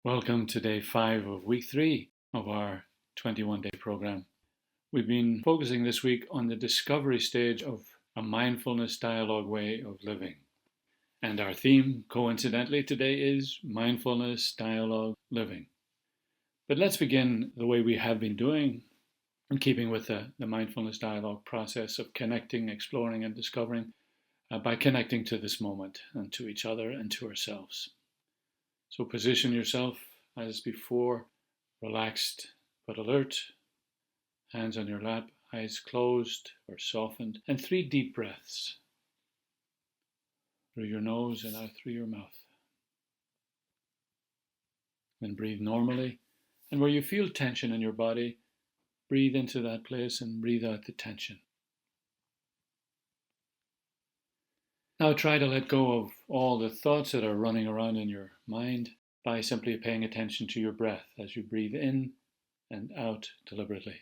Welcome to day 5 of week 3 of our 21-day program. We've been focusing this week on the discovery stage of a mindfulness dialogue way of living. And our theme, coincidentally, today is mindfulness dialogue living. But let's begin the way we have been doing, in keeping with the mindfulness dialogue process of connecting, exploring, and discovering by connecting to this moment and to each other and to ourselves. So position yourself as before, relaxed but alert, hands on your lap, eyes closed or softened, and 3 deep breaths through your nose and out through your mouth. Then breathe normally, and where you feel tension in your body, breathe into that place and breathe out the tension. Now try to let go of all the thoughts that are running around in your mind by simply paying attention to your breath as you breathe in and out deliberately.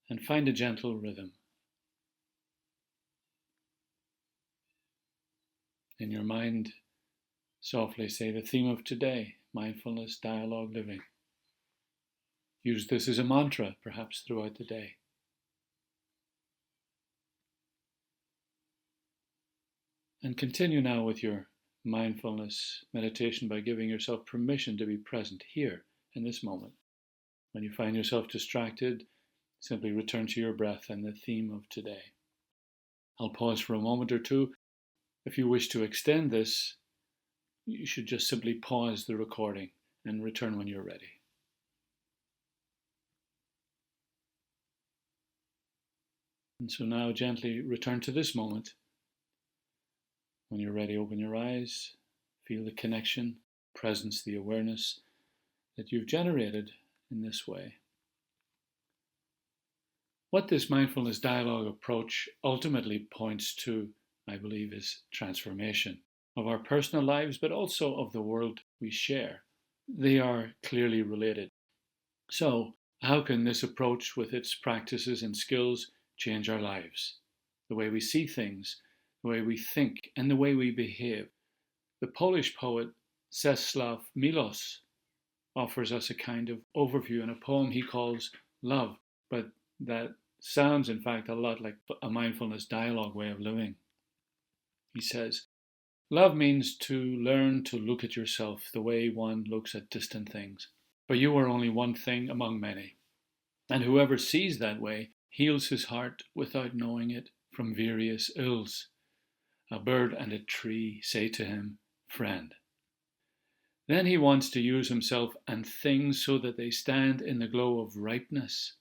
And find a gentle rhythm. In your mind, softly say the theme of today, mindfulness dialogue living. Use this as a mantra, perhaps throughout the day. And continue now with your mindfulness meditation by giving yourself permission to be present here in this moment. When you find yourself distracted, simply return to your breath and the theme of today. I'll pause for a moment or two. If you wish to extend this, you should just simply pause the recording and return when you're ready. And so now gently return to this moment. When you're ready, open your eyes, feel the connection, presence, the awareness that you've generated in this way. What this mindfulness dialogue approach ultimately points to, I believe, is transformation of our personal lives, but also of the world we share. They are clearly related. So, how can this approach with its practices and skills change our lives? The way we see things, the way we think, and the way we behave. The Polish poet Czesław Miłosz offers us a kind of overview in a poem he calls Love, but that sounds in fact a lot like a mindfulness dialogue way of living. He says, "Love means to learn to look at yourself the way one looks at distant things. For you are only one thing among many. And whoever sees that way heals his heart without knowing it from various ills. A bird and a tree say to him, 'Friend.' Then he wants to use himself and things so that they stand in the glow of ripeness.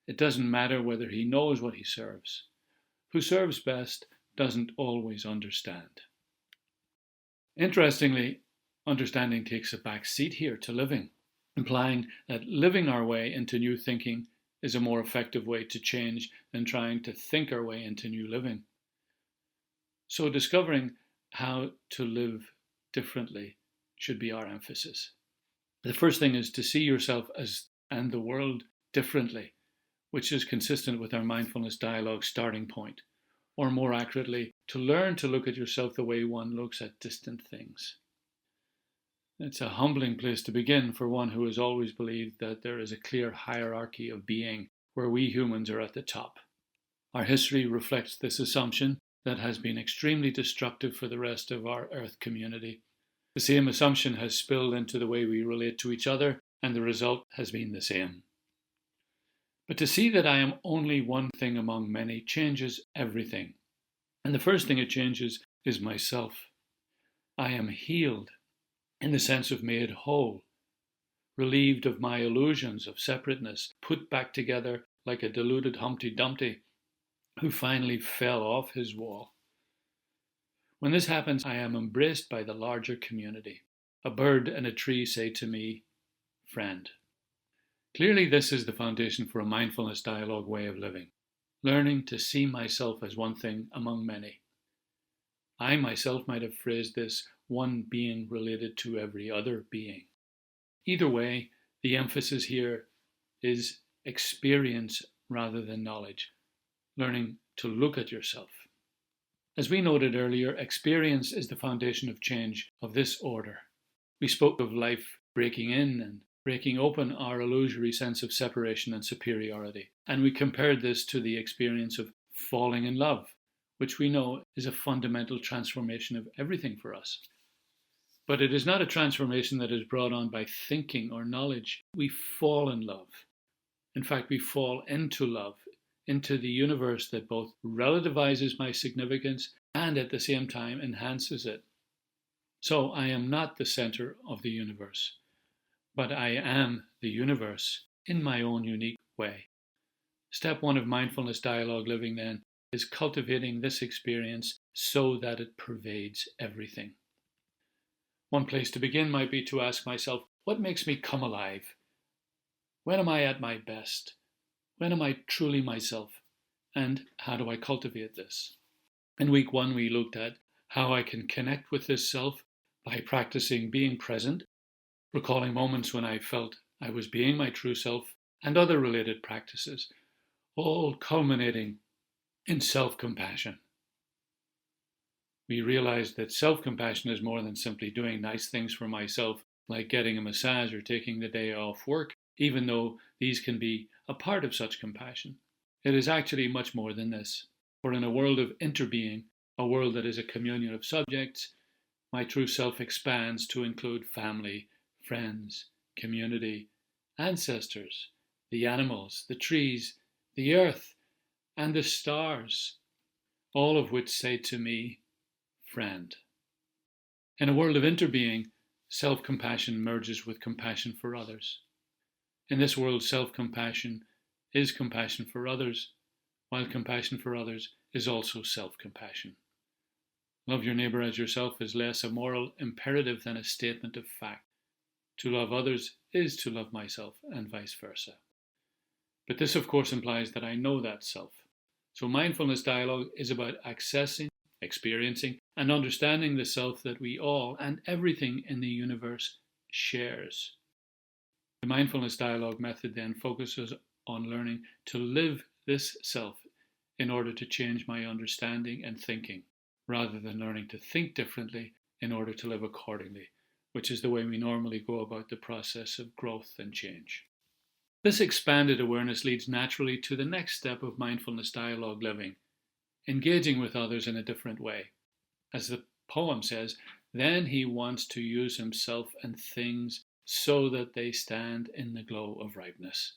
It doesn't matter whether he knows what he serves. Who serves best doesn't always understand." Interestingly, understanding takes a back seat here to living, implying that living our way into new thinking is a more effective way to change than trying to think our way into new living. So discovering how to live differently should be our emphasis. The first thing is to see yourself and the world differently, which is consistent with our mindfulness dialogue starting point, or more accurately, to learn to look at yourself the way one looks at distant things. It's a humbling place to begin for one who has always believed that there is a clear hierarchy of being where we humans are at the top. Our history reflects this assumption that has been extremely destructive for the rest of our Earth community. The same assumption has spilled into the way we relate to each other, and the result has been the same. But to see that I am only one thing among many changes everything. And the first thing it changes is myself. I am healed, in the sense of made whole, relieved of my illusions of separateness, put back together like a deluded Humpty Dumpty who finally fell off his wall. When this happens, I am embraced by the larger community. A bird and a tree say to me, 'Friend.' Clearly, this is the foundation for a mindfulness dialogue way of living, learning to see myself as one thing among many. I myself might have phrased this, one being related to every other being. Either way, the emphasis here is experience rather than knowledge, learning to look at yourself. As we noted earlier, experience is the foundation of change of this order. We spoke of life breaking in and breaking open our illusory sense of separation and superiority. And we compared this to the experience of falling in love, which we know is a fundamental transformation of everything for us. But it is not a transformation that is brought on by thinking or knowledge. We fall in love. In fact, we fall into love, into the universe that both relativizes my significance and at the same time enhances it. So I am not the center of the universe, but I am the universe in my own unique way. Step 1 of mindfulness dialogue living, then, is cultivating this experience so that it pervades everything. One place to begin might be to ask myself, what makes me come alive? When am I at my best? When am I truly myself? And how do I cultivate this? In week 1, we looked at how I can connect with this self by practicing being present, recalling moments when I felt I was being my true self, and other related practices, all culminating in self-compassion. We realized that self-compassion is more than simply doing nice things for myself, like getting a massage or taking the day off work, even though these can be a part of such compassion. It is actually much more than this. For in a world of interbeing, a world that is a communion of subjects, my true self expands to include family, friends, community, ancestors, the animals, the trees, the earth, and the stars, all of which say to me, friend. In a world of interbeing, self-compassion merges with compassion for others. In this world, self-compassion is compassion for others, while compassion for others is also self-compassion. Love your neighbour as yourself is less a moral imperative than a statement of fact. To love others is to love myself, and vice versa. But this, of course, implies that I know that self. So mindfulness dialogue is about accessing, experiencing, and understanding the self that we all and everything in the universe shares. The mindfulness dialogue method then focuses on learning to live this self in order to change my understanding and thinking, rather than learning to think differently in order to live accordingly, which is the way we normally go about the process of growth and change. This expanded awareness leads naturally to the next step of mindfulness dialogue living, engaging with others in a different way. As the poem says, then he wants to use himself and things so that they stand in the glow of ripeness.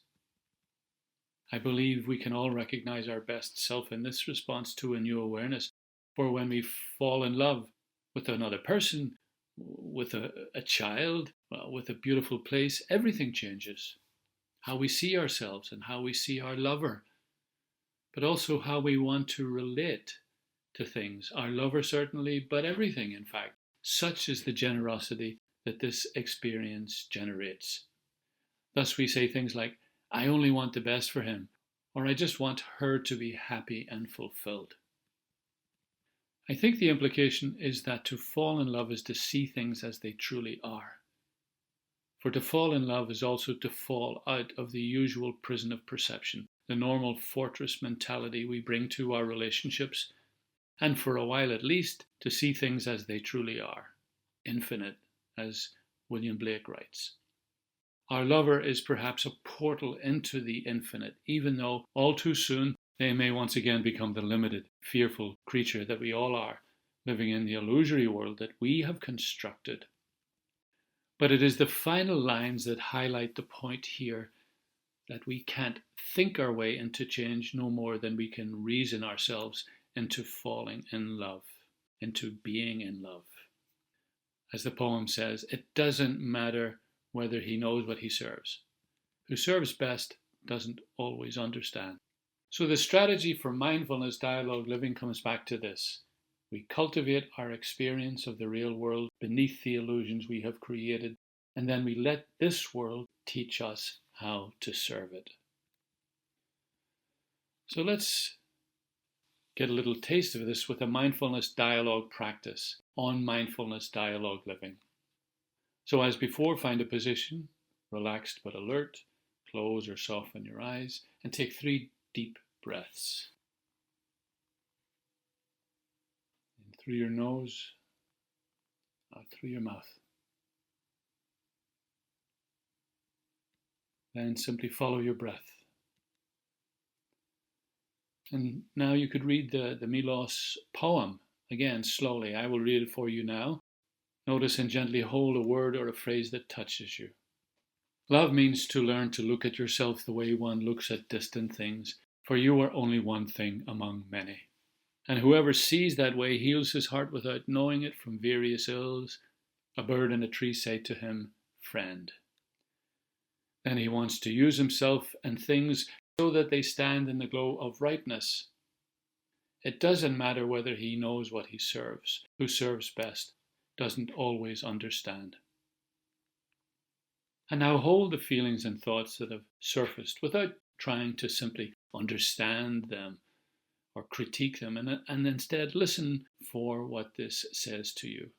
I believe we can all recognize our best self in this response to a new awareness, for when we fall in love with another person, with a child, with a beautiful place, everything changes. How we see ourselves and how we see our lover, but also how we want to relate to things. Our lover certainly, but everything in fact. Such is the generosity that this experience generates. Thus we say things like, I only want the best for him, or I just want her to be happy and fulfilled. I think the implication is that to fall in love is to see things as they truly are. For to fall in love is also to fall out of the usual prison of perception, the normal fortress mentality we bring to our relationships, and for a while at least, to see things as they truly are, infinite, as William Blake writes. Our lover is perhaps a portal into the infinite, even though all too soon they may once again become the limited, fearful creature that we all are, living in the illusory world that we have constructed. But it is the final lines that highlight the point here that we can't think our way into change no more than we can reason ourselves into falling in love, into being in love. As the poem says, it doesn't matter whether he knows what he serves. Who serves best doesn't always understand. So the strategy for mindfulness dialogue living comes back to this. We cultivate our experience of the real world beneath the illusions we have created, and then we let this world teach us how to serve it. So let's get a little taste of this with a mindfulness dialogue practice on mindfulness dialogue living. So as before, find a position, relaxed but alert, close or soften your eyes, and take 3 deep breaths. In through your nose, out through your mouth. Then simply follow your breath. And now you could read the Milos poem again slowly. I will read it for you now. Notice and gently hold a word or a phrase that touches you. Love means to learn to look at yourself the way one looks at distant things, for you are only one thing among many. And whoever sees that way heals his heart without knowing it from various ills. A bird in a tree say to him, friend. Then he wants to use himself and things so that they stand in the glow of rightness. It doesn't matter whether he knows what he serves. Who serves best doesn't always understand. And now hold the feelings and thoughts that have surfaced without trying to simply understand them or critique them, and instead listen for what this says to you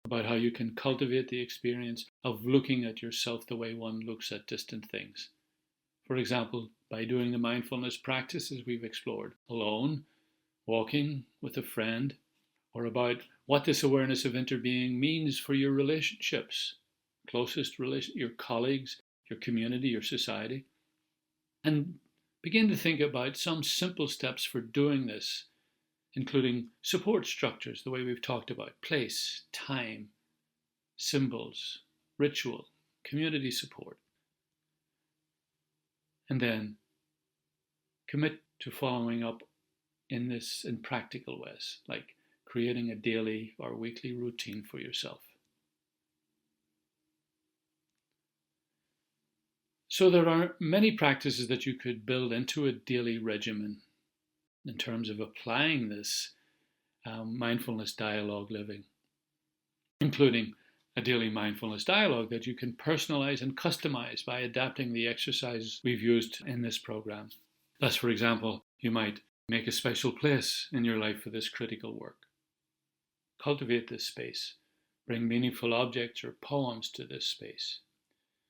about how you can cultivate the experience of looking at yourself the way one looks at distant things. For example, by doing the mindfulness practices we've explored, alone, walking with a friend, or about what this awareness of interbeing means for your relationships, your colleagues, your community, your society. And begin to think about some simple steps for doing this, including support structures, the way we've talked about, place, time, symbols, ritual, community support. And then commit to following up in practical ways, like creating a daily or weekly routine for yourself. So there are many practices that you could build into a daily regimen in terms of applying this mindfulness dialogue living, including a daily mindfulness dialogue that you can personalize and customize by adapting the exercises we've used in this program. Thus, for example, you might make a special place in your life for this critical work. Cultivate this space. Bring meaningful objects or poems to this space.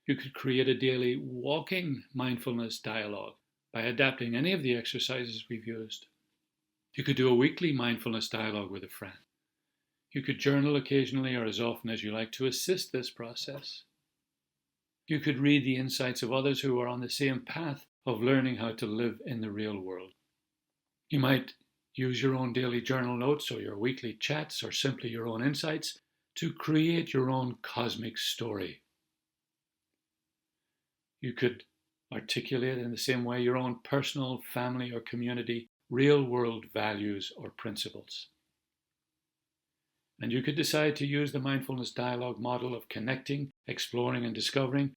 You could create a daily walking mindfulness dialogue by adapting any of the exercises we've used. You could do a weekly mindfulness dialogue with a friend. You could journal occasionally or as often as you like to assist this process. You could read the insights of others who are on the same path of learning how to live in the real world. You might use your own daily journal notes or your weekly chats or simply your own insights to create your own cosmic story. You could articulate in the same way your own personal, family, or community real-world values or principles. And you could decide to use the mindfulness dialogue model of connecting, exploring, and discovering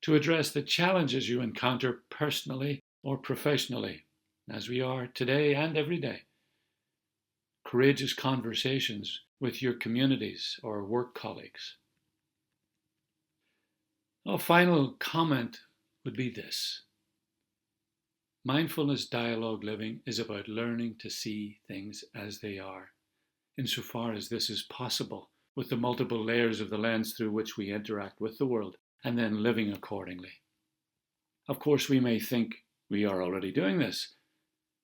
to address the challenges you encounter personally or professionally, as we are today and every day. Courageous conversations with your communities or work colleagues. A final comment would be this. Mindfulness dialogue living is about learning to see things as they are, insofar as this is possible with the multiple layers of the lens through which we interact with the world, and then living accordingly. Of course, we may think we are already doing this,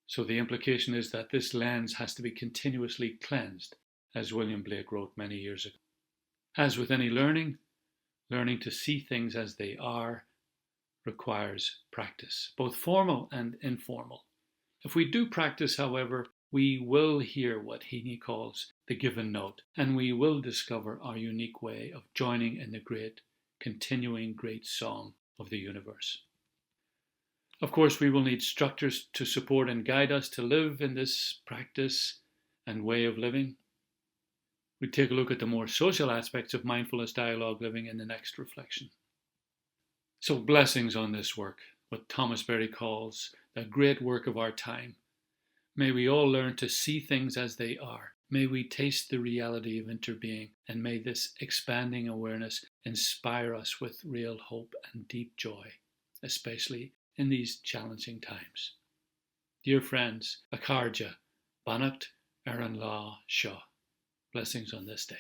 so the implication is that this lens has to be continuously cleansed, as William Blake wrote many years ago. As with any learning to see things as they are requires practice, both formal and informal. If we do practice, however, we will hear what Heaney calls the given note, and we will discover our unique way of joining in the great, continuing great song of the universe. Of course, we will need structures to support and guide us to live in this practice and way of living. We take a look at the more social aspects of mindfulness dialogue living in the next reflection. So blessings on this work, what Thomas Berry calls the great work of our time. May we all learn to see things as they are. May we taste the reality of interbeing, and may this expanding awareness inspire us with real hope and deep joy, especially in these challenging times. Dear friends, Akarja, Banat Eran La Shah. Blessings on this day.